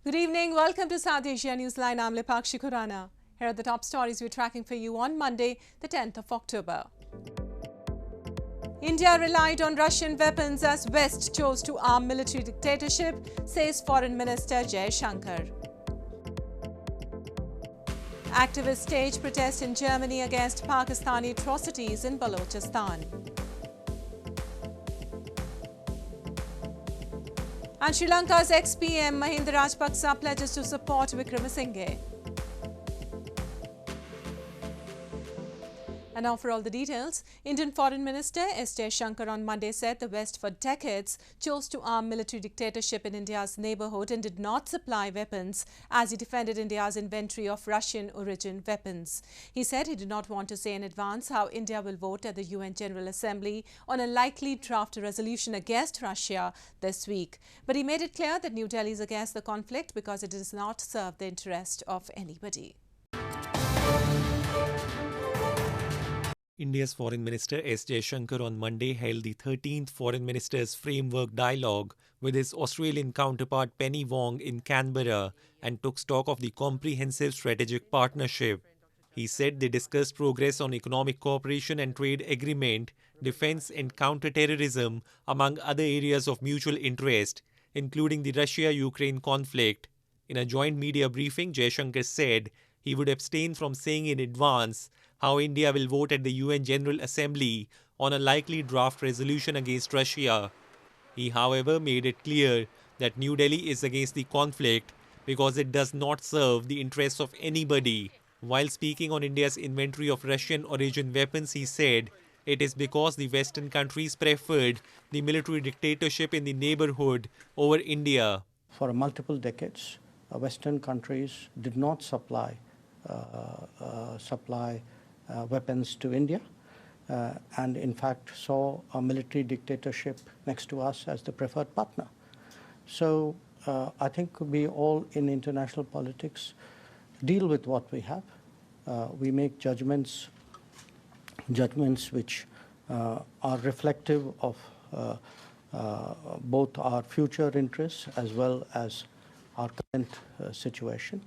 Good evening. Welcome to South Asia Newsline. I'm Lipakshi Khurana. Here are the top stories we're tracking for you on Monday, the 10th of October. India relied on Russian weapons as West chose to arm military dictatorship, says Foreign Minister Jaishankar. Activists stage protest in Germany against Pakistani atrocities in Balochistan. And Sri Lanka's ex-PM Mahinda Rajapaksa pledges to support Wickremesinghe. And now for all the details, Indian Foreign Minister S. Jaishankar on Monday said the West for decades chose to arm military dictatorship in India's neighbourhood and did not supply weapons as he defended India's inventory of Russian origin weapons. He said he did not want to say in advance how India will vote at the UN General Assembly on a likely draft resolution against Russia this week. But he made it clear that New Delhi is against the conflict because it does not serve the interest of anybody. India's Foreign Minister S. Jaishankar on Monday held the 13th Foreign Ministers Framework Dialogue with his Australian counterpart Penny Wong in Canberra and took stock of the comprehensive strategic partnership. He said they discussed progress on economic cooperation and trade agreement, defense and counter-terrorism, among other areas of mutual interest, including the Russia-Ukraine conflict. In a joint media briefing, Jaishankar said he would abstain from saying in advance how India will vote at the UN General Assembly on a likely draft resolution against Russia. He, however, made it clear that New Delhi is against the conflict because it does not serve the interests of anybody. While speaking on India's inventory of Russian origin weapons, he said it is because the Western countries preferred the military dictatorship in the neighborhood over India. For multiple decades, Western countries did not supply weapons to India and in fact saw a military dictatorship next to us as the preferred partner. So I think we all in international politics deal with what we have. We make judgments which are reflective of both our future interests as well as our current situation.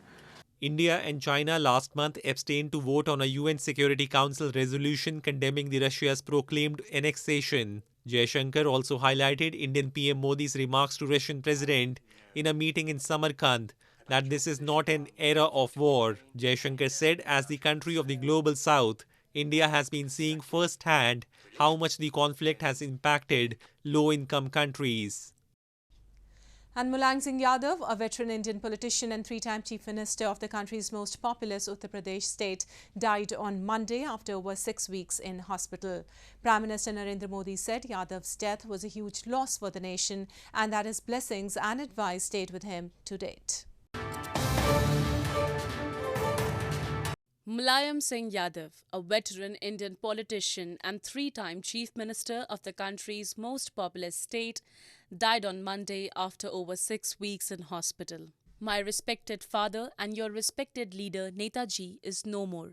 India and China last month abstained to vote on a UN Security Council resolution condemning the Russia's proclaimed annexation. Jaishankar also highlighted Indian PM Modi's remarks to Russian President in a meeting in Samarkand that this is not an era of war. Jaishankar said as the country of the global south, India has been seeing firsthand how much the conflict has impacted low-income countries. And Mulayam Yadav, a veteran Indian politician and three-time Chief Minister of the country's most populous Uttar Pradesh state, died on Monday after over 6 weeks in hospital. Prime Minister Narendra Modi said Yadav's death was a huge loss for the nation and that his blessings and advice stayed with him to date. Mulayam Singh Yadav, a veteran Indian politician and three-time Chief Minister of the country's most populous state, died on Monday after over 6 weeks in hospital. My respected father and your respected leader Netaji is no more,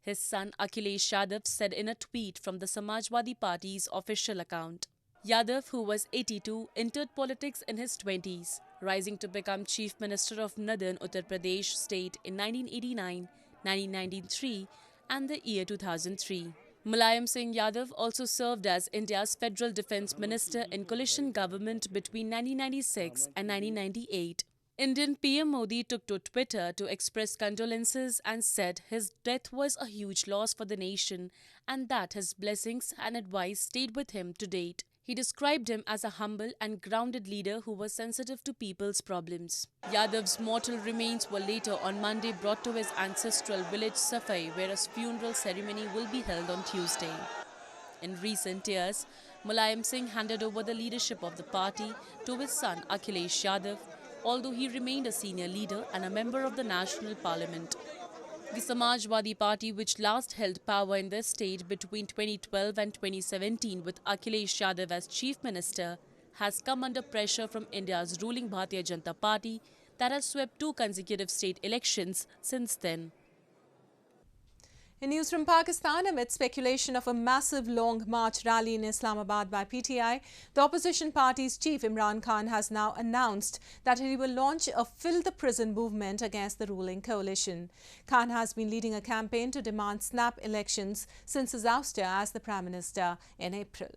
his son Akhilesh Yadav said in a tweet from the Samajwadi Party's official account. Yadav, who was 82, entered politics in his 20s, rising to become Chief Minister of Northern Uttar Pradesh state in 1989, 1993 and the year 2003. Mulayam Singh Yadav also served as India's Federal Defence Minister in coalition government between 1996 and 1998. Indian PM Modi took to Twitter to express condolences and said his death was a huge loss for the nation and that his blessings and advice stayed with him to date. He described him as a humble and grounded leader who was sensitive to people's problems. Yadav's mortal remains were later on Monday brought to his ancestral village Safai, where a funeral ceremony will be held on Tuesday. In recent years, Mulayam Singh handed over the leadership of the party to his son Akhilesh Yadav, although he remained a senior leader and a member of the National Parliament. The Samajwadi Party, which last held power in the state between 2012 and 2017 with Akhilesh Yadav as Chief Minister, has come under pressure from India's ruling Bharatiya Janata Party that has swept 2 consecutive state elections since then. In news from Pakistan, amid speculation of a massive long march rally in Islamabad by PTI, the opposition party's chief Imran Khan has now announced that he will launch a Fill the Prison movement against the ruling coalition. Khan has been leading a campaign to demand snap elections since his ouster as the Prime Minister in April.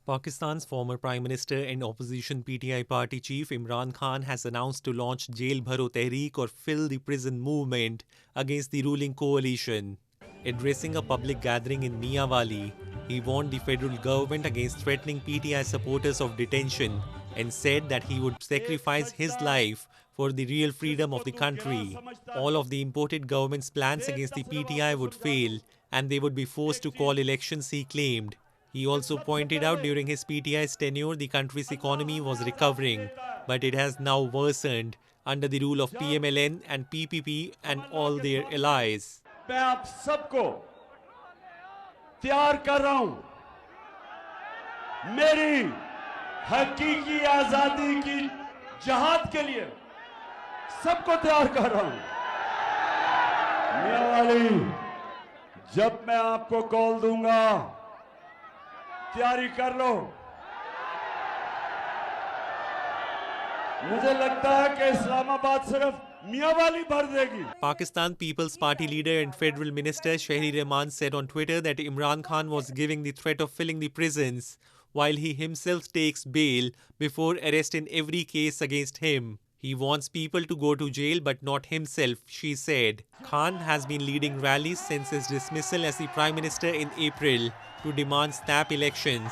Pakistan's former Prime Minister and opposition PTI party chief Imran Khan has announced to launch Jail Bharu Tariq or Fill the Prison movement against the ruling coalition. Addressing a public gathering in Miawali, he warned the federal government against threatening PTI supporters of detention and said that he would sacrifice his life for the real freedom of the country. All of the imported government's plans against the PTI would fail and they would be forced to call elections, he claimed. He also pointed out during his PTI's tenure the country's economy was recovering, but it has now worsened under the rule of PMLN and PPP and all their allies. मैं आप सबको तैयार कर रहा हूं मेरी हकीकी आजादी की जहाद के लिए सबको तैयार कर रहा हूं मियावाली जब मैं आपको कॉल दूंगा तैयारी कर लो मुझे लगता है कि इस्लामाबाद सिर्फ मियावाली भर देगी. Pakistan People's Party leader and Federal Minister Shahri Rahman said on Twitter that Imran Khan was giving the threat of filling the prisons while he himself takes bail before arrest in every case against him. He wants people to go to jail but not himself, she said. Khan has been leading rallies since his dismissal as the Prime Minister in April to demand snap elections,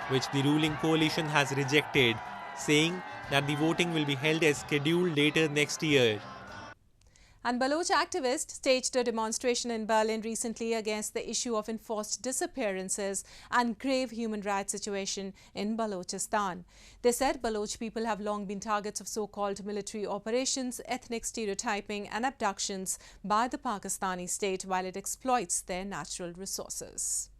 which the ruling coalition has rejected, saying that the voting will be held as scheduled later next year. And Baloch activists staged a demonstration in Berlin recently against the issue of enforced disappearances and grave human rights situation in Balochistan. They said Baloch people have long been targets of so-called military operations, ethnic stereotyping and abductions by the Pakistani state while it exploits their natural resources.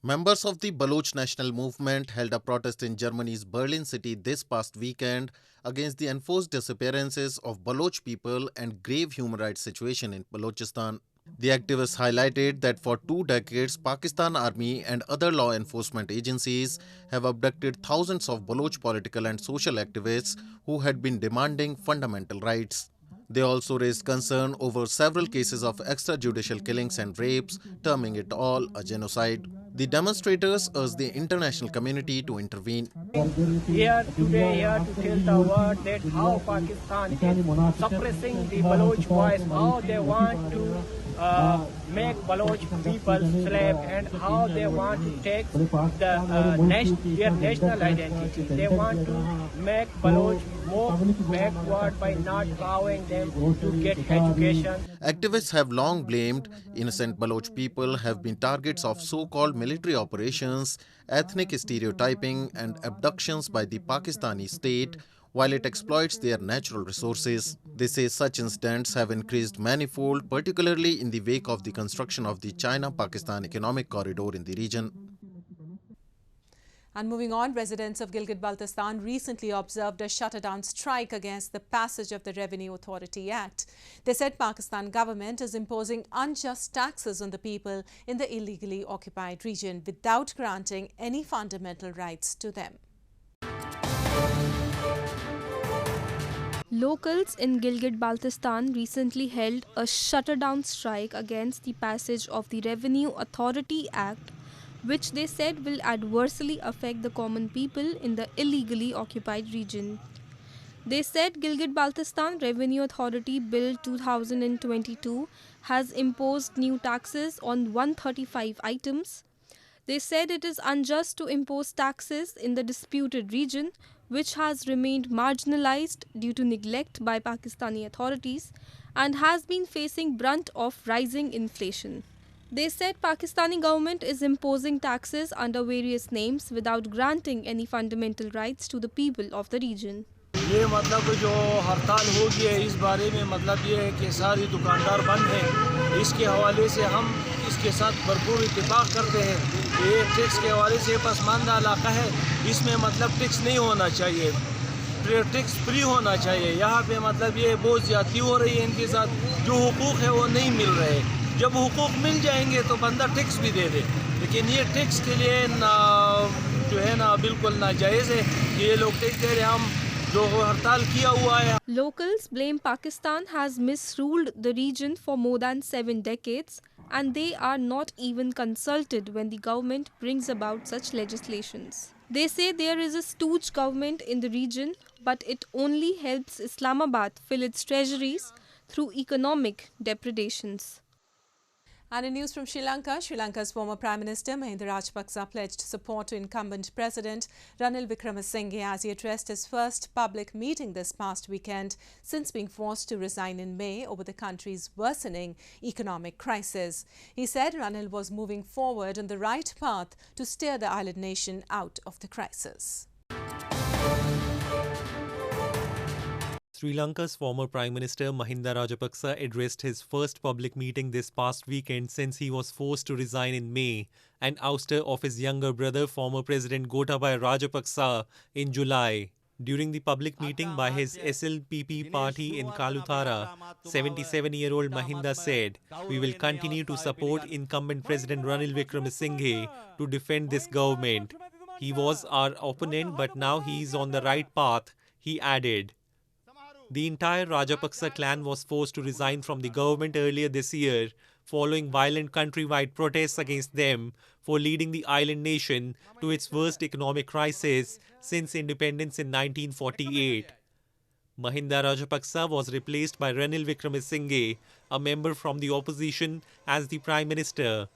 Members of the Baloch National Movement held a protest in Germany's Berlin city this past weekend against the enforced disappearances of Baloch people and grave human rights situation in Balochistan. The activists highlighted that for 2 decades, Pakistan Army and other law enforcement agencies have abducted thousands of Baloch political and social activists who had been demanding fundamental rights. They also raised concern over several cases of extrajudicial killings and rapes, terming it all a genocide. The demonstrators urged the international community to intervene. Here today, here to tell the world that how Pakistan is suppressing the Baloch voice, how they want to make Baloch people slave and how they want to take their national identity. They want to make Baloch more backward by not allowing them to get education. Activists have long blamed innocent Baloch people have been targets of so-called military operations, ethnic stereotyping and abductions by the Pakistani state while it exploits their natural resources. They say such incidents have increased manifold, particularly in the wake of the construction of the China-Pakistan economic corridor in the region. And moving on, residents of GilgitBaltistan recently observed a shutterdown strike against the passage of the Revenue Authority Act. They said Pakistan government is imposing unjust taxes on the people in the illegally occupied region without granting any fundamental rights to them. Locals in GilgitBaltistan recently held a shutterdown strike against the passage of the Revenue Authority Act, which they said will adversely affect the common people in the illegally occupied region. They said GilgitBaltistan Revenue Authority Bill 2022 has imposed new taxes on 135 items. They said it is unjust to impose taxes in the disputed region, which has remained marginalized due to neglect by Pakistani authorities and has been facing brunt of rising inflation. They said Pakistani government is imposing taxes under various names without granting any fundamental rights to the people of the region. ये मतलब जो हड़ताल होगी है इस बारे में मतलब ये है कि सारी दुकानदार बंद हैं इसके हवाले से हम इसके साथ भरपूर इत्तेफाक करते हैं ये टैक्स के हवाले से पसमानदा इलाका है इसमें मतलब टैक्स नहीं होना चाहिए टैक्स फ्री होना चाहिए। यहाँ पे मतलब ये बहुत ज्यादती हो रही है इनके साथ, जो हुकूक है वो नहीं मिल रहे। जब हुकूक मिल जाएंगे तो बंदा टैक्स भी दे दे, लेकिन ये टैक्स के लिए जो है ना बिल्कुल नाजायज़ है कि ये लोग टैक्स दे रहे। हम जो हड़ताल किया हुआ है। Locals blame Pakistan has misruled the region for more than 7 decades and they are not even consulted when the government brings about such legislations. They say there is a stooge government in the region, but it only helps Islamabad fill its treasuries through economic depredations. And in news from Sri Lanka, Sri Lanka's former Prime Minister Mahinda Rajapaksa pledged support to incumbent President Ranil Wickremesinghe as he addressed his first public meeting this past weekend since being forced to resign in May over the country's worsening economic crisis. He said Ranil was moving forward on the right path to steer the island nation out of the crisis. Sri Lanka's former Prime Minister Mahinda Rajapaksa addressed his first public meeting this past weekend since he was forced to resign in May and ouster of his younger brother, former President Gotabaya Rajapaksa, in July. During the public meeting by his SLPP party in Kaluthara, 77-year-old Mahinda said, "We will continue to support incumbent President Ranil Wickremesinghe to defend this government. He was our opponent, but now he is on the right path," he added. The entire Rajapaksa clan was forced to resign from the government earlier this year, following violent countrywide protests against them for leading the island nation to its worst economic crisis since independence in 1948. Mahinda Rajapaksa was replaced by Ranil Wickremesinghe, a member from the opposition, as the Prime Minister.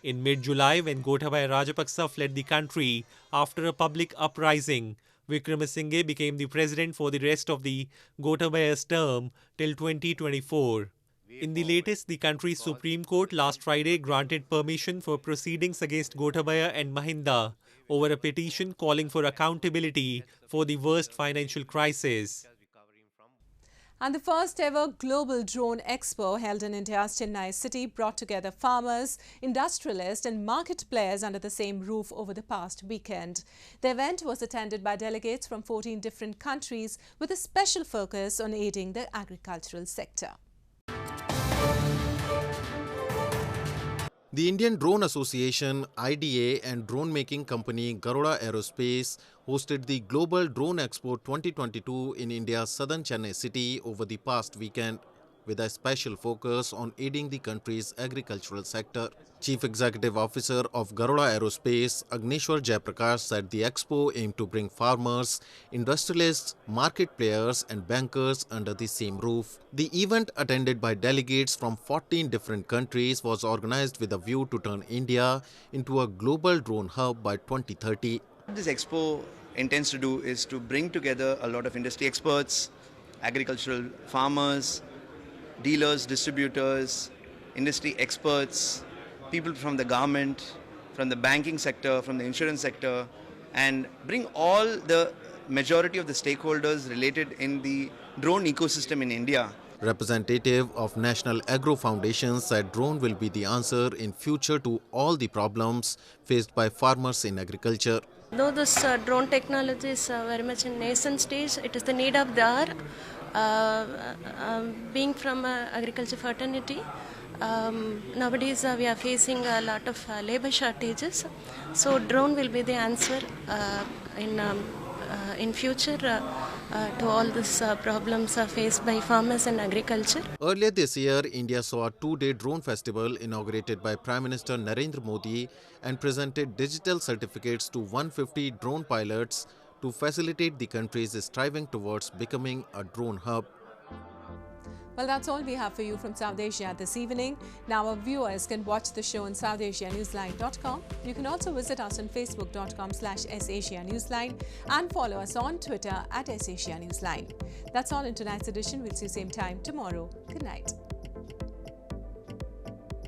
In mid-July, when Gotabaya Rajapaksa fled the country after a public uprising, Wickremesinghe became the president for the rest of the Gotabaya's term till 2024. In the latest, the country's Supreme Court last Friday granted permission for proceedings against Gotabaya and Mahinda over a petition calling for accountability for the worst financial crisis. And the first ever global drone expo held in India's Chennai city brought together farmers, industrialists and market players under the same roof over the past weekend. The event was attended by delegates from 14 different countries with a special focus on aiding the agricultural sector. The Indian Drone Association, IDA, and drone making company Garuda Aerospace hosted the Global Drone Expo 2022 in India's southern Chennai city over the past weekend, with a special focus on aiding the country's agricultural sector. Chief Executive Officer of Garuda Aerospace, Agneshwar Jayaprakash, said the expo aimed to bring farmers, industrialists, market players and bankers under the same roof. The event, attended by delegates from 14 different countries, was organized with a view to turn India into a global drone hub by 2030. What this expo intends to do is to bring together a lot of industry experts, agricultural farmers, dealers, distributors, industry experts, people from the government, from the banking sector, from the insurance sector, and bring all the majority of the stakeholders related in the drone ecosystem in India. Representative of National Agro Foundation said drone will be the answer in future to all the problems faced by farmers in agriculture. Though this drone technology is very much in nascent stage, it is the need of the hour. Being from agriculture fraternity, nowadays we are facing a lot of labor shortages. So drone will be the answer in future to all these problems faced by farmers and agriculture. Earlier this year, India saw a two-day drone festival inaugurated by Prime Minister Narendra Modi and presented digital certificates to 150 drone pilots to facilitate the country's striving towards becoming a drone hub. Well, that's all we have for you from South Asia this evening. Now our viewers can watch the show on SouthAsiaNewsline.com. You can also visit us on Facebook.com/SAsiaNewsline and follow us on Twitter @SAsiaNewsline. That's all in tonight's edition. We'll see you same time tomorrow. Good night.